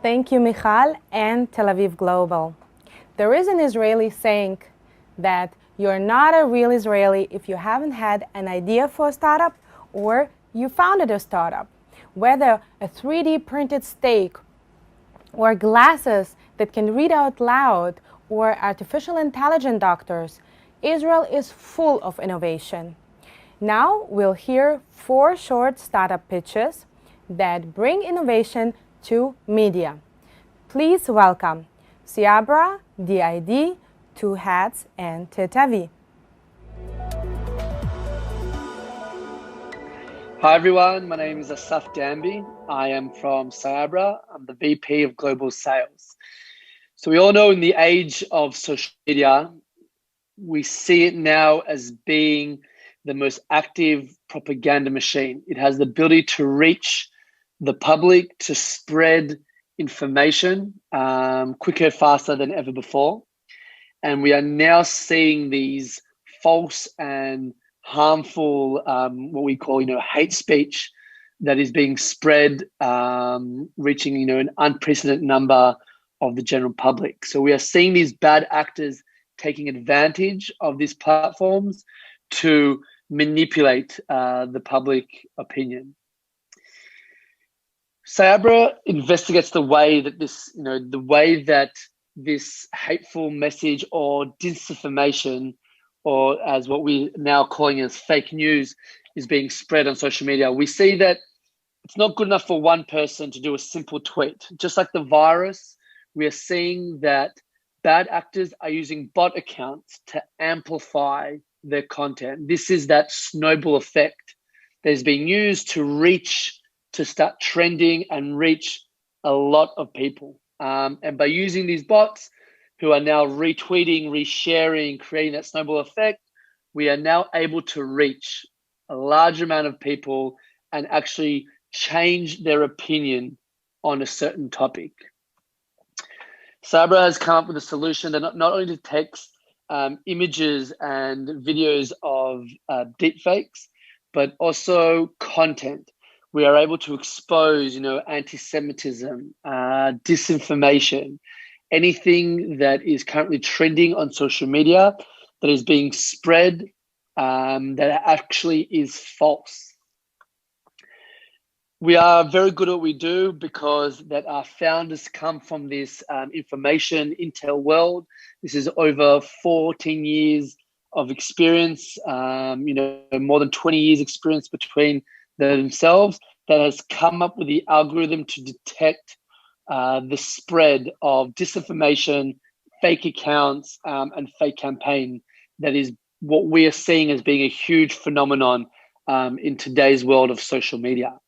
Thank you, Michal and Tel Aviv Global. There is an Israeli saying that you're not a real Israeli if you haven't had an idea for a startup or you founded a startup. Whether a 3D printed steak or glasses that can read out loud or artificial intelligence doctors, Israel is full of innovation. Now we'll hear 4 short startup pitches that bring innovation to media. Please welcome Cyabra, DID, Two Hats, and TetaVi. Hi everyone, my name is Asaf Danby. I am from Cyabra. I'm the VP of Global Sales. So we all know in the age of social media, we see it now as being the most active propaganda machine. It has the ability to reach the public, to spread information quicker, faster than ever before. And we are now seeing these false and harmful, what we call, hate speech that is being spread, reaching, an unprecedented number of the general public. So we are seeing these bad actors taking advantage of these platforms to manipulate the public opinion. Cyabra investigates the way that this hateful message or disinformation, or as what we now calling as fake news, is being spread on social media. We see that it's not good enough for one person to do a simple tweet. Just like the virus, we are seeing that bad actors are using bot accounts to amplify their content. This is that snowball effect that is being used to start trending and reach a lot of people. And by using these bots who are now retweeting, resharing, creating that snowball effect, we are now able to reach a large amount of people and actually change their opinion on a certain topic. Cyabra has come up with a solution that not only detects images and videos of deepfakes, but also content. We are able to expose, anti-Semitism, disinformation, anything that is currently trending on social media that is being spread that actually is false. We are very good at what we do because that our founders come from this information intel world. This is over 14 years of experience, more than 20 years experience between themselves, that has come up with the algorithm to detect the spread of disinformation, fake accounts, and fake campaign. That is what we are seeing as being a huge phenomenon in today's world of social media.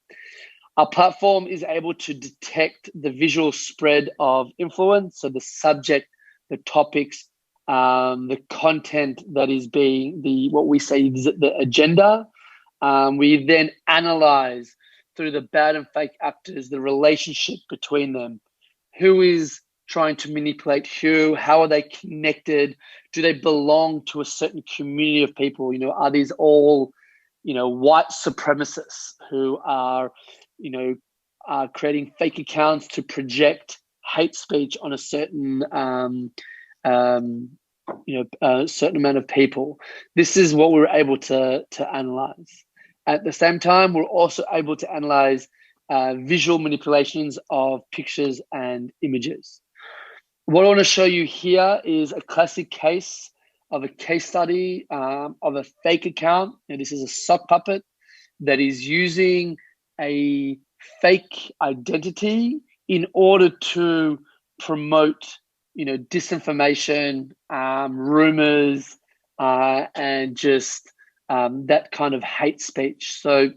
Our platform is able to detect the visual spread of influence, so the subject, the topics, the content that is being what we say is the agenda. We then analyze through the bad and fake actors, the relationship between them. Who is trying to manipulate who? How are they connected? Do they belong to a certain community of people? Are these all, white supremacists who are, creating fake accounts to project hate speech on a certain, a certain amount of people? This is what we're able to analyze. At the same time, we're also able to analyze visual manipulations of pictures and images. What I want to show you here is a classic case of a case study of a fake account. And this is a sock puppet that is using a fake identity in order to promote, disinformation, rumors, and just that kind of hate speech. So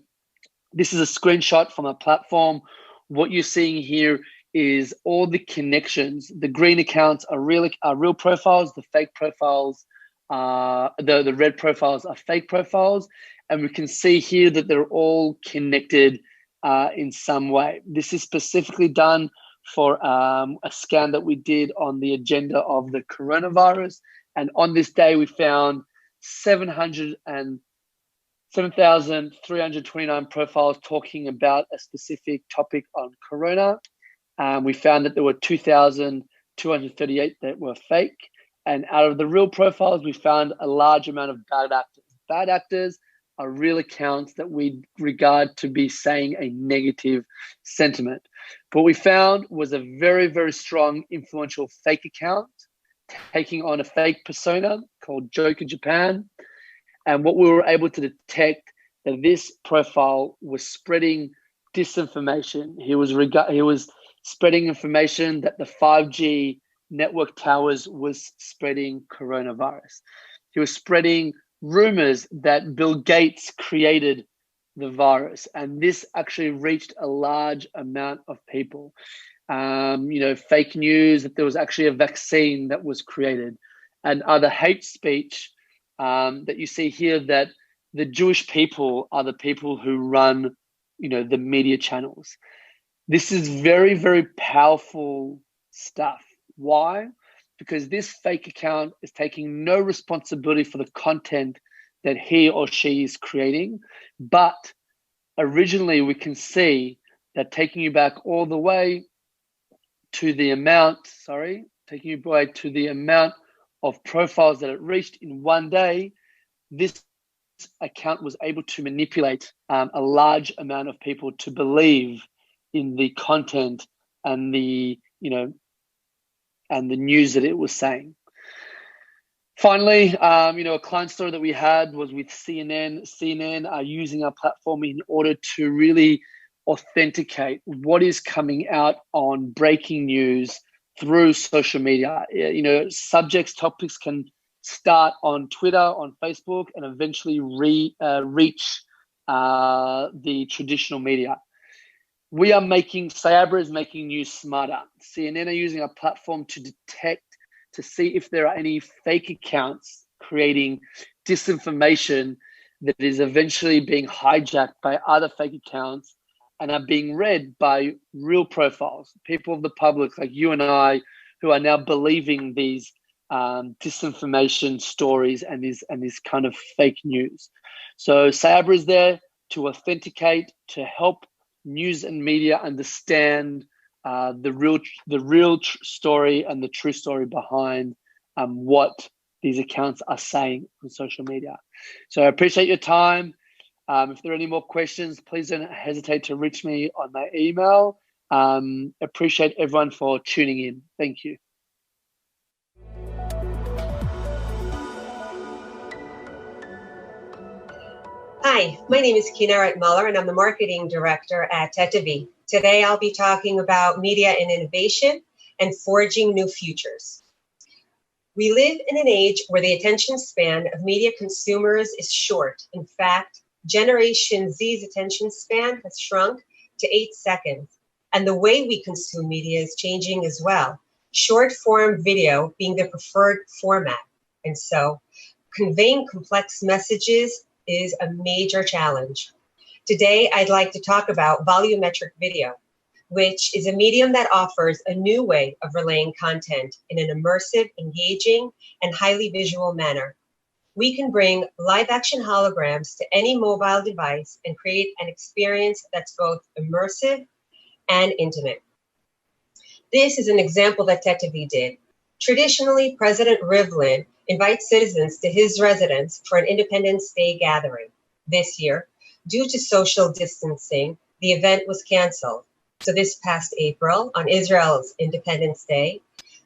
this is a screenshot from a platform. What you're seeing here is all the connections. The green accounts are real profiles. The fake profiles, the red profiles are fake profiles. And we can see here that they're all connected in some way. This is specifically done for a scan that we did on the agenda of the coronavirus. And on this day, we found 7,329 profiles talking about a specific topic on corona. We found that there were 2,238 that were fake. And out of the real profiles, we found a large amount of bad actors. Bad actors are real accounts that we regard to be saying a negative sentiment. But what we found was a very, very strong influential fake account taking on a fake persona called Joker Japan. And what we were able to detect that this profile was spreading disinformation. He was spreading information that the 5G network towers was spreading coronavirus. He was spreading rumors that Bill Gates created the virus, and this actually reached a large amount of people. Fake news that there was actually a vaccine that was created, and other hate speech that you see here, that the Jewish people are the people who run, the media channels. This is very, very powerful stuff. Why? Because this fake account is taking no responsibility for the content that he or she is creating. But originally, we can see that taking you back all the way to the amount of profiles that it reached in one day, this account was able to manipulate a large amount of people to believe in the content and the news that it was saying. Finally, a client story that we had was with CNN. CNN are using our platform in order to really authenticate what is coming out on breaking news through social media. Subjects, topics can start on Twitter, on Facebook, and eventually reach the traditional media. Cyabra is making news smarter. CNN are using our platform to detect, to see if there are any fake accounts creating disinformation that is eventually being hijacked by other fake accounts and are being read by real profiles, people of the public like you and I, who are now believing these disinformation stories and this kind of fake news. So Cyabra is there to authenticate, to help news and media understand the real story and the true story behind what these accounts are saying on social media. So I appreciate your time. If there are any more questions, please don't hesitate to reach me on my email. Appreciate everyone for tuning in. Thank you. Hi, my name is Kinneret Muller, and I'm the marketing director at TetaVi. Today, I'll be talking about media and innovation and forging new futures. We live in an age where the attention span of media consumers is short. In fact, Generation Z's attention span has shrunk to 8 seconds, and the way we consume media is changing as well. Short-form video being the preferred format, and so conveying complex messages is a major challenge. Today, I'd like to talk about volumetric video, which is a medium that offers a new way of relaying content in an immersive, engaging, and highly visual manner. We can bring live-action holograms to any mobile device and create an experience that's both immersive and intimate. This is an example that TetaVi did. Traditionally, President Rivlin invites citizens to his residence for an Independence Day gathering. This year, due to social distancing, the event was canceled. So this past April, on Israel's Independence Day,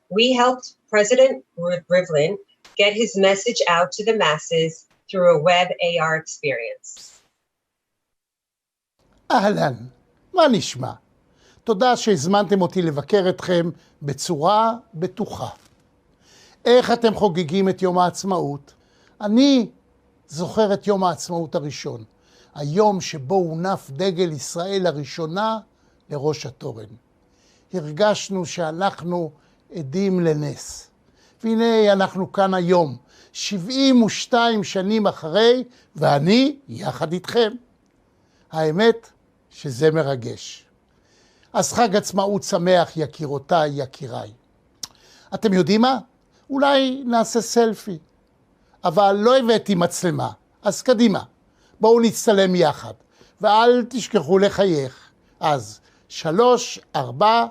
we helped President Rivlin get his message out to the masses through a web AR experience. אהלן, מה נשמע? תודה שהזמנתם אותי לבקר אתכם בצורה בטוחה. איך אתם חוגגים את יום העצמאות? אני זוכר את יום העצמאות הראשון, היום שבו הונף דגל ישראל הראשונה לראש התורן. הרגשנו שאנחנו עדים לנס. והנה אנחנו כאן היום, 72 שנים אחרי, ואני יחד איתכם. האמת שזה מרגש. אז חג עצמאות שמח, יקירותיי, יקיריי. אתם יודעים מה? אולי נעשה סלפי. אבל לא הבאתי מצלמה, אז קדימה. בואו נצטלם יחד, ואל תשכחו לחייך. אז 3, 4,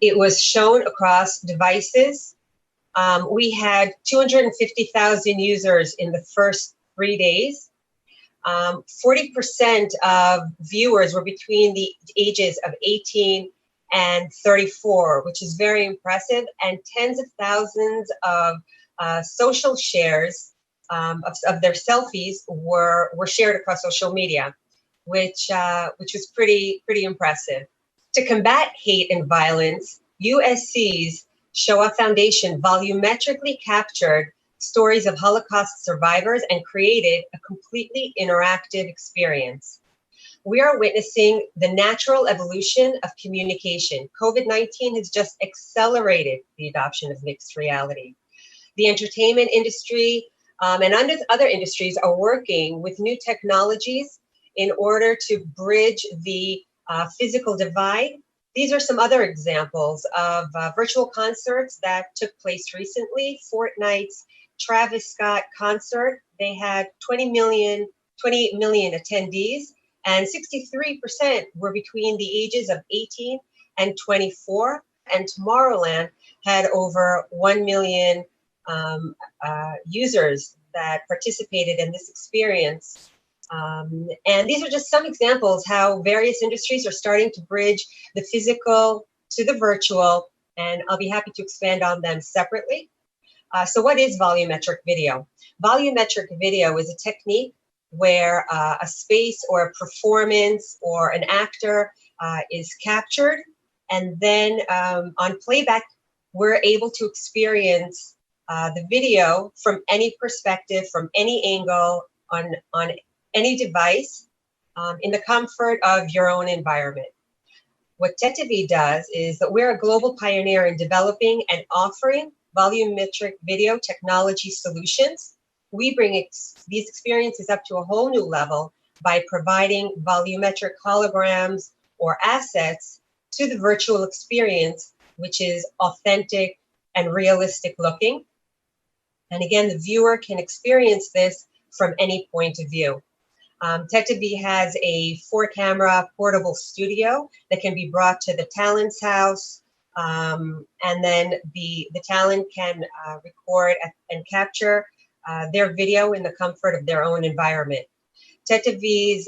It was shown across devices. We had 250,000 users in the first 3 days. 40% of viewers were between the ages of 18 and 34, which is very impressive, and tens of thousands of social shares of their selfies were shared across social media, which was pretty impressive. To combat hate and violence, USC's Shoah Foundation volumetrically captured stories of Holocaust survivors and created a completely interactive experience. We are witnessing the natural evolution of communication. COVID-19 has just accelerated the adoption of mixed reality. The entertainment industry and other industries are working with new technologies in order to bridge the physical divide. These are some other examples of virtual concerts that took place recently. Fortnite's Travis Scott concert, they had 28 million attendees, and 63% were between the ages of 18 and 24. And Tomorrowland had over 1 million users that participated in this experience. And these are just some examples how various industries are starting to bridge the physical to the virtual, and I'll be happy to expand on them separately. So what is volumetric video? Volumetric video is a technique where a space or a performance or an actor is captured, and then on playback, we're able to experience the video from any perspective, from any angle, on any device, in the comfort of your own environment. What TetaVi does is that we're a global pioneer in developing and offering volumetric video technology solutions. We bring these experiences up to a whole new level by providing volumetric holograms or assets to the virtual experience, which is authentic and realistic looking. And again, the viewer can experience this from any point of view. TetaVi has a 4-camera portable studio that can be brought to the talent's house, and then the talent can record and capture their video in the comfort of their own environment. TetaVi's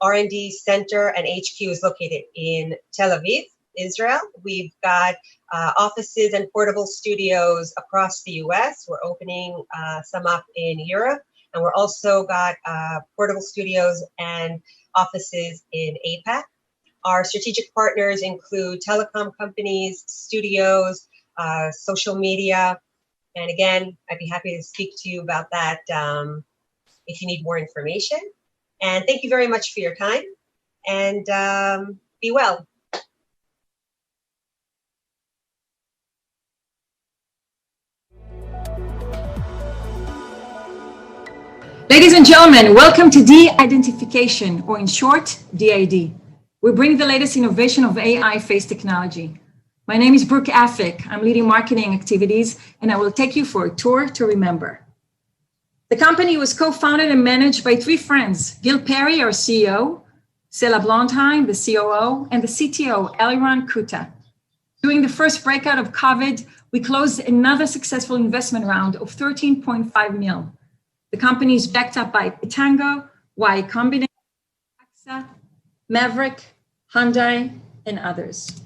R&D center and HQ is located in Tel Aviv, Israel. We've got offices and portable studios across the US. We're opening some up in Europe. And we're also got portable studios and offices in APAC. Our strategic partners include telecom companies, studios, social media. And again, I'd be happy to speak to you about that if you need more information. And thank you very much for your time, and be well. Ladies and gentlemen, welcome to de-identification, or in short, DID. We bring the latest innovation of AI face technology. My name is Brooke Afik. I'm leading marketing activities, and I will take you for a tour to remember. The company was co-founded and managed by 3 friends: Gil Perry, our CEO, Sela Blondheim, the COO, and the CTO, Eliran Kuta. During the first breakout of COVID, we closed another successful investment round of 13.5 mil. The company is backed up by Pitango, Y Combinator, AXA, Maverick, Hyundai, and others.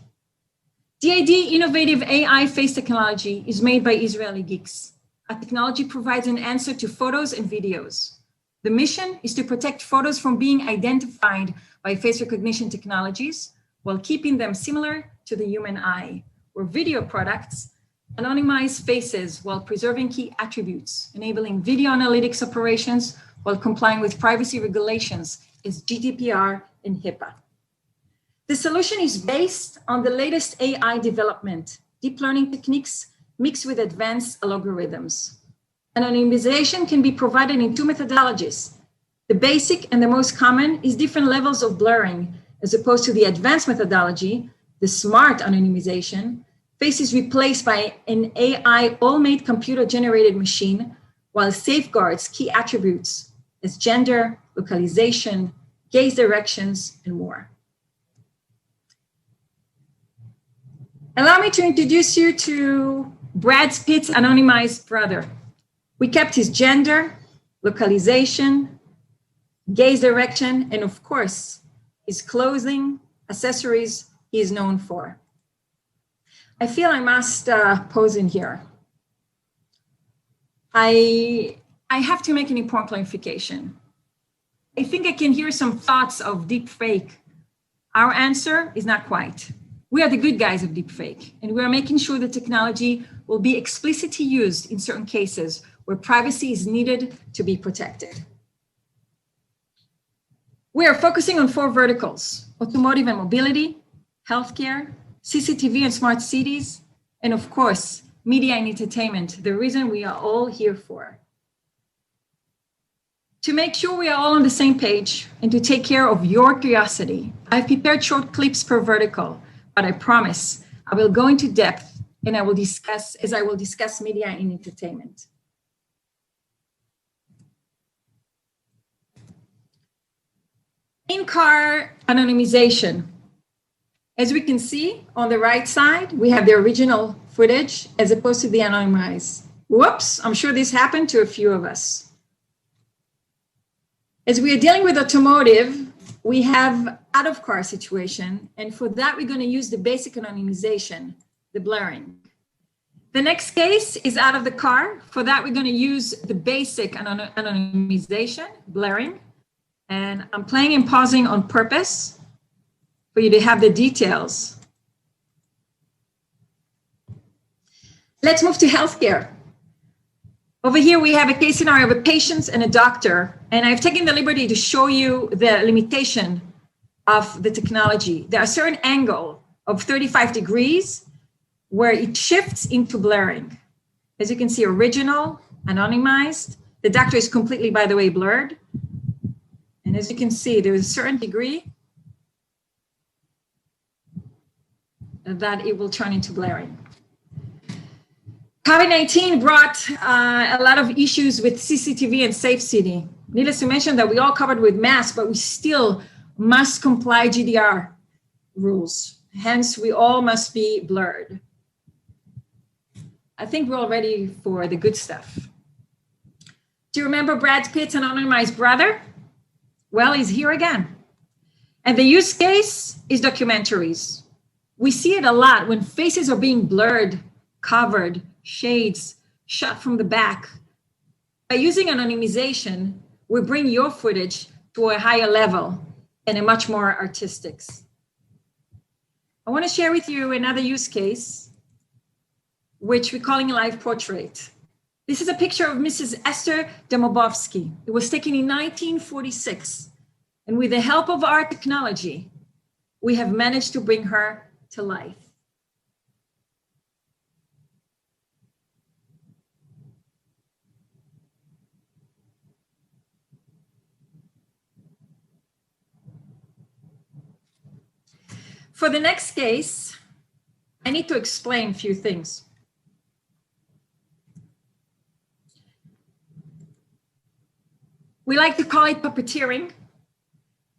DID innovative AI face technology is made by Israeli geeks. Our technology provides an answer to photos and videos. The mission is to protect photos from being identified by face recognition technologies while keeping them similar to the human eye, or video products anonymize faces while preserving key attributes, enabling video analytics operations while complying with privacy regulations as GDPR and HIPAA. The solution is based on the latest AI development, deep learning techniques mixed with advanced algorithms. Anonymization can be provided in 2 methodologies. The basic and the most common is different levels of blurring, as opposed to the advanced methodology, the smart anonymization. Face is replaced by an AI all-made computer-generated machine, while safeguards key attributes as gender, localization, gaze directions, and more. Allow me to introduce you to Brad Pitt's anonymized brother. We kept his gender, localization, gaze direction, and of course, his clothing, accessories he is known for. I feel I must pause in here. I have to make an important clarification. I think I can hear some thoughts of deepfake. Our answer is not quite. We are the good guys of deepfake, and we are making sure the technology will be explicitly used in certain cases where privacy is needed to be protected. We are focusing on 4 verticals: automotive and mobility, healthcare, CCTV and smart cities, and of course, media and entertainment, the reason we are all here for. To make sure we are all on the same page and to take care of your curiosity, I've prepared short clips per vertical, but I promise I will go into depth and I will discuss media and entertainment. In-car anonymization. As we can see on the right side, we have the original footage as opposed to the anonymized. Whoops, I'm sure this happened to a few of us. As we are dealing with automotive, we have out-of-car situation, and for that, we're going to use the basic anonymization, the blurring. The next case is out of the car. For that, we're going to use the basic anonymization, blurring, and I'm playing and pausing on purpose for you to have the details. Let's move to healthcare. Over here, we have a case scenario of a patient and a doctor, and I've taken the liberty to show you the limitation of the technology. There are certain angle of 35 degrees where it shifts into blurring. As you can see, original, anonymized. The doctor is completely, by the way, blurred. And as you can see, there is a certain degree that it will turn into blurring. COVID-19 brought a lot of issues with CCTV and safe city. Needless to mention that we all covered with masks, but we still must comply GDPR rules. Hence, we all must be blurred. I think we're all ready for the good stuff. Do you remember Brad Pitt's anonymized brother? Well, he's here again. And the use case is documentaries. We see it a lot when faces are being blurred, covered, shades, shot from the back. By using anonymization, we bring your footage to a higher level and a much more artistics. I want to share with you another use case, which we're calling a live portrait. This is a picture of Mrs. Esther Demobovsky. It was taken in 1946. And with the help of our technology, we have managed to bring her to life. For the next case, I need to explain a few things. We like to call it puppeteering.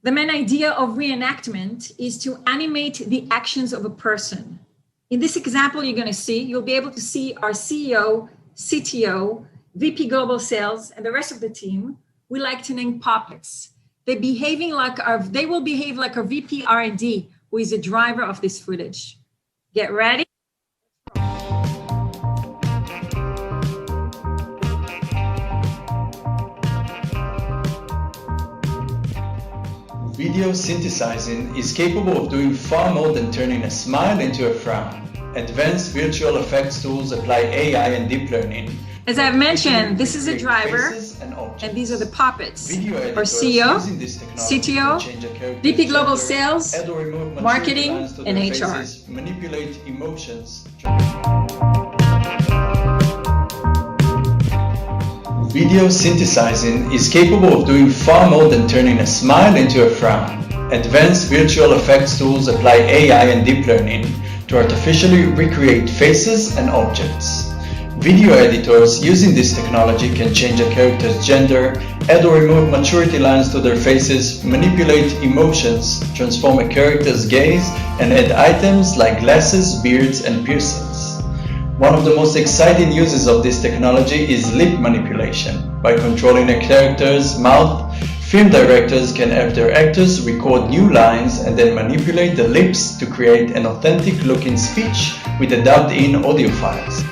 The main idea of reenactment is to animate the actions of a person. In this example you're going to see, you'll be able to see our CEO, CTO, VP Global Sales, and the rest of the team. We like to name puppets. They will behave like our VP R&D, who is the driver of this footage. Get ready. Video synthesizing is capable of doing far more than turning a smile into a frown. Advanced virtual effects tools apply AI and deep learning. As I've mentioned, this is a driver, and these are the puppets. Our CEO, CTO, VP Global Sales, Marketing, and HR. Manipulate emotions. Video synthesizing is capable of doing far more than turning a smile into a frown. Advanced virtual effects tools apply AI and deep learning to artificially recreate faces and objects. Video editors using this technology can change a character's gender, add or remove maturity lines to their faces, manipulate emotions, transform a character's gaze, and add items like glasses, beards, and piercings. One of the most exciting uses of this technology is lip manipulation. By controlling a character's mouth, film directors can have their actors record new lines and then manipulate the lips to create an authentic-looking speech with the dubbed-in audio files.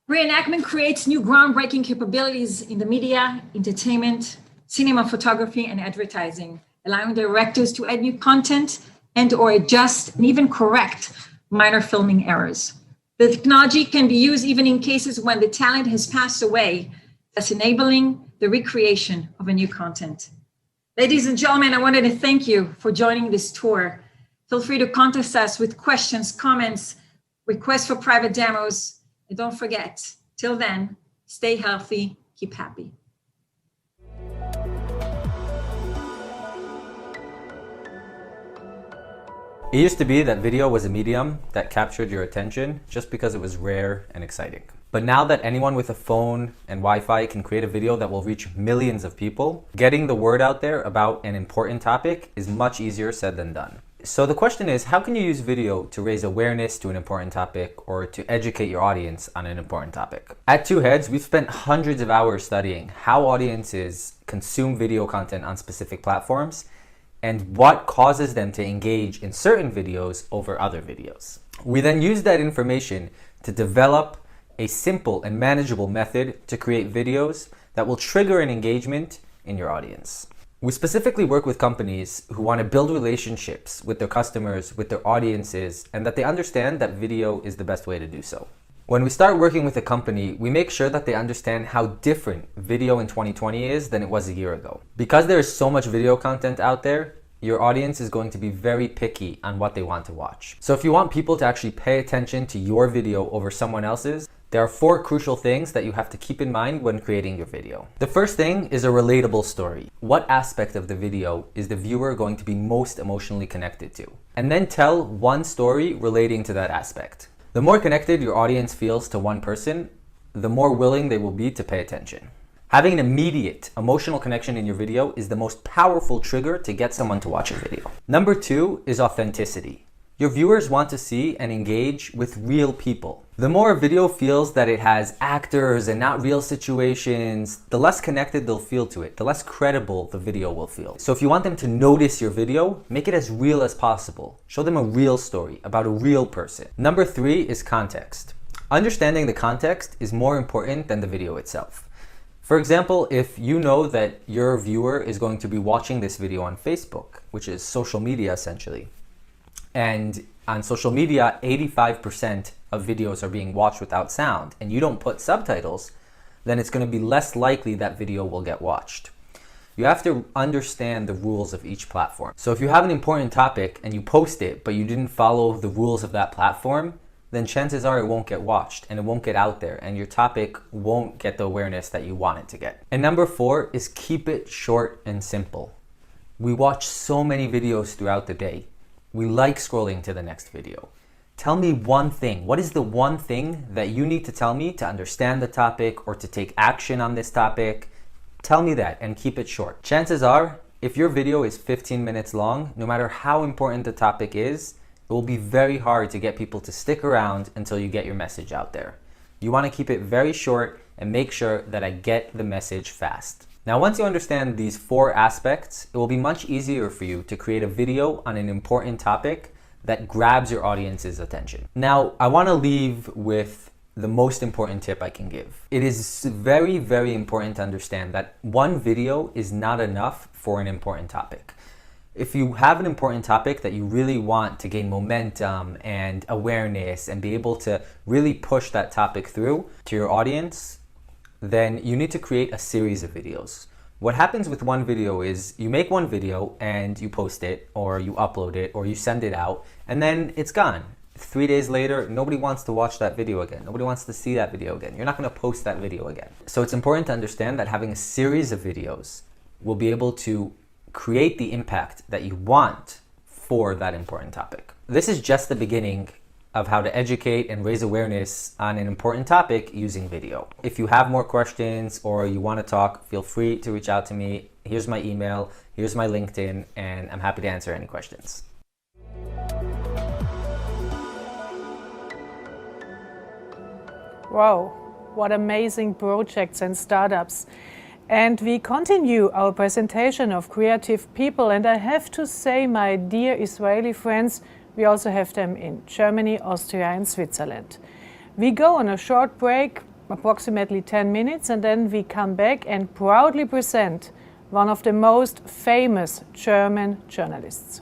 Reenactment creates new groundbreaking capabilities in the media, entertainment, cinema, photography, and advertising, allowing directors to add new content and or adjust and even correct minor filming errors. The technology can be used even in cases when the talent has passed away, thus enabling the recreation of a new content. Ladies and gentlemen, I wanted to thank you for joining this tour. Feel free to contact us with questions, comments, requests for private demos. And don't forget, till then, stay healthy, keep happy. It used to be that video was a medium that captured your attention just because it was rare and exciting. But now that anyone with a phone and Wi-Fi can create a video that will reach millions of people, getting the word out there about an important topic is much easier said than done. So the question is, how can you use video to raise awareness to an important topic or to educate your audience on an important topic? At Two Heads, we've spent hundreds of hours studying how audiences consume video content on specific platforms and what causes them to engage in certain videos over other videos. We then use that information to develop a simple and manageable method to create videos that will trigger an engagement in your audience. We specifically work with companies who want to build relationships with their customers, with their audiences, and that they understand that video is the best way to do so. When we start working with a company, we make sure that they understand how different video in 2020 is than it was a year ago. Because there is so much video content out there, your audience is going to be very picky on what they want to watch. So if you want people to actually pay attention to your video over someone else's, there are 4 crucial things that you have to keep in mind when creating your video. The first thing is a relatable story. What aspect of the video is the viewer going to be most emotionally connected to? And then tell one story relating to that aspect. The more connected your audience feels to one person, the more willing they will be to pay attention. Having an immediate emotional connection in your video is the most powerful trigger to get someone to watch a video. Number 2 is authenticity. Your viewers want to see and engage with real people. The more a video feels that it has actors and not real situations, the less connected they'll feel to it, the less credible the video will feel. So if you want them to notice your video, make it as real as possible. Show them a real story about a real person. Number 3 is context. Understanding the context is more important than the video itself. For example, if you know that your viewer is going to be watching this video on Facebook, which is social media essentially, and on social media, 85% of videos are being watched without sound, and you don't put subtitles, then it's going to be less likely that video will get watched. You have to understand the rules of each platform. So if you have an important topic and you post it, but you didn't follow the rules of that platform, then chances are it won't get watched and it won't get out there, and your topic won't get the awareness that you want it to get. And number 4 is keep it short and simple. We watch so many videos throughout the day. We like scrolling to the next video. Tell me one thing. What is the one thing that you need to tell me to understand the topic or to take action on this topic? Tell me that and keep it short. Chances are, if your video is 15 minutes long, no matter how important the topic is, it will be very hard to get people to stick around until you get your message out there. You want to keep it very short and make sure that I get the message fast. Now, once you understand these 4 aspects, it will be much easier for you to create a video on an important topic that grabs your audience's attention. Now, I want to leave with the most important tip I can give. It is very, very important to understand that one video is not enough for an important topic. If you have an important topic that you really want to gain momentum and awareness and be able to really push that topic through to your audience, then you need to create a series of videos. What happens with one video is you make one video and you post it, or you upload it, or you send it out, and then it's gone. 3 days later, nobody wants to watch that video again. Nobody wants to see that video again. You're not going to post that video again. So it's important to understand that having a series of videos will be able to create the impact that you want for that important topic. This is just the beginning of how to educate and raise awareness on an important topic using video. If you have more questions or you want to talk, feel free to reach out to me. Here's my email, here's my LinkedIn, and I'm happy to answer any questions. Wow, what amazing projects and startups. And we continue our presentation of creative people, and I have to say, my dear Israeli friends, we also have them in Germany, Austria and Switzerland. We go on a short break, approximately 10 minutes, and then we come back and proudly present one of the most famous German journalists.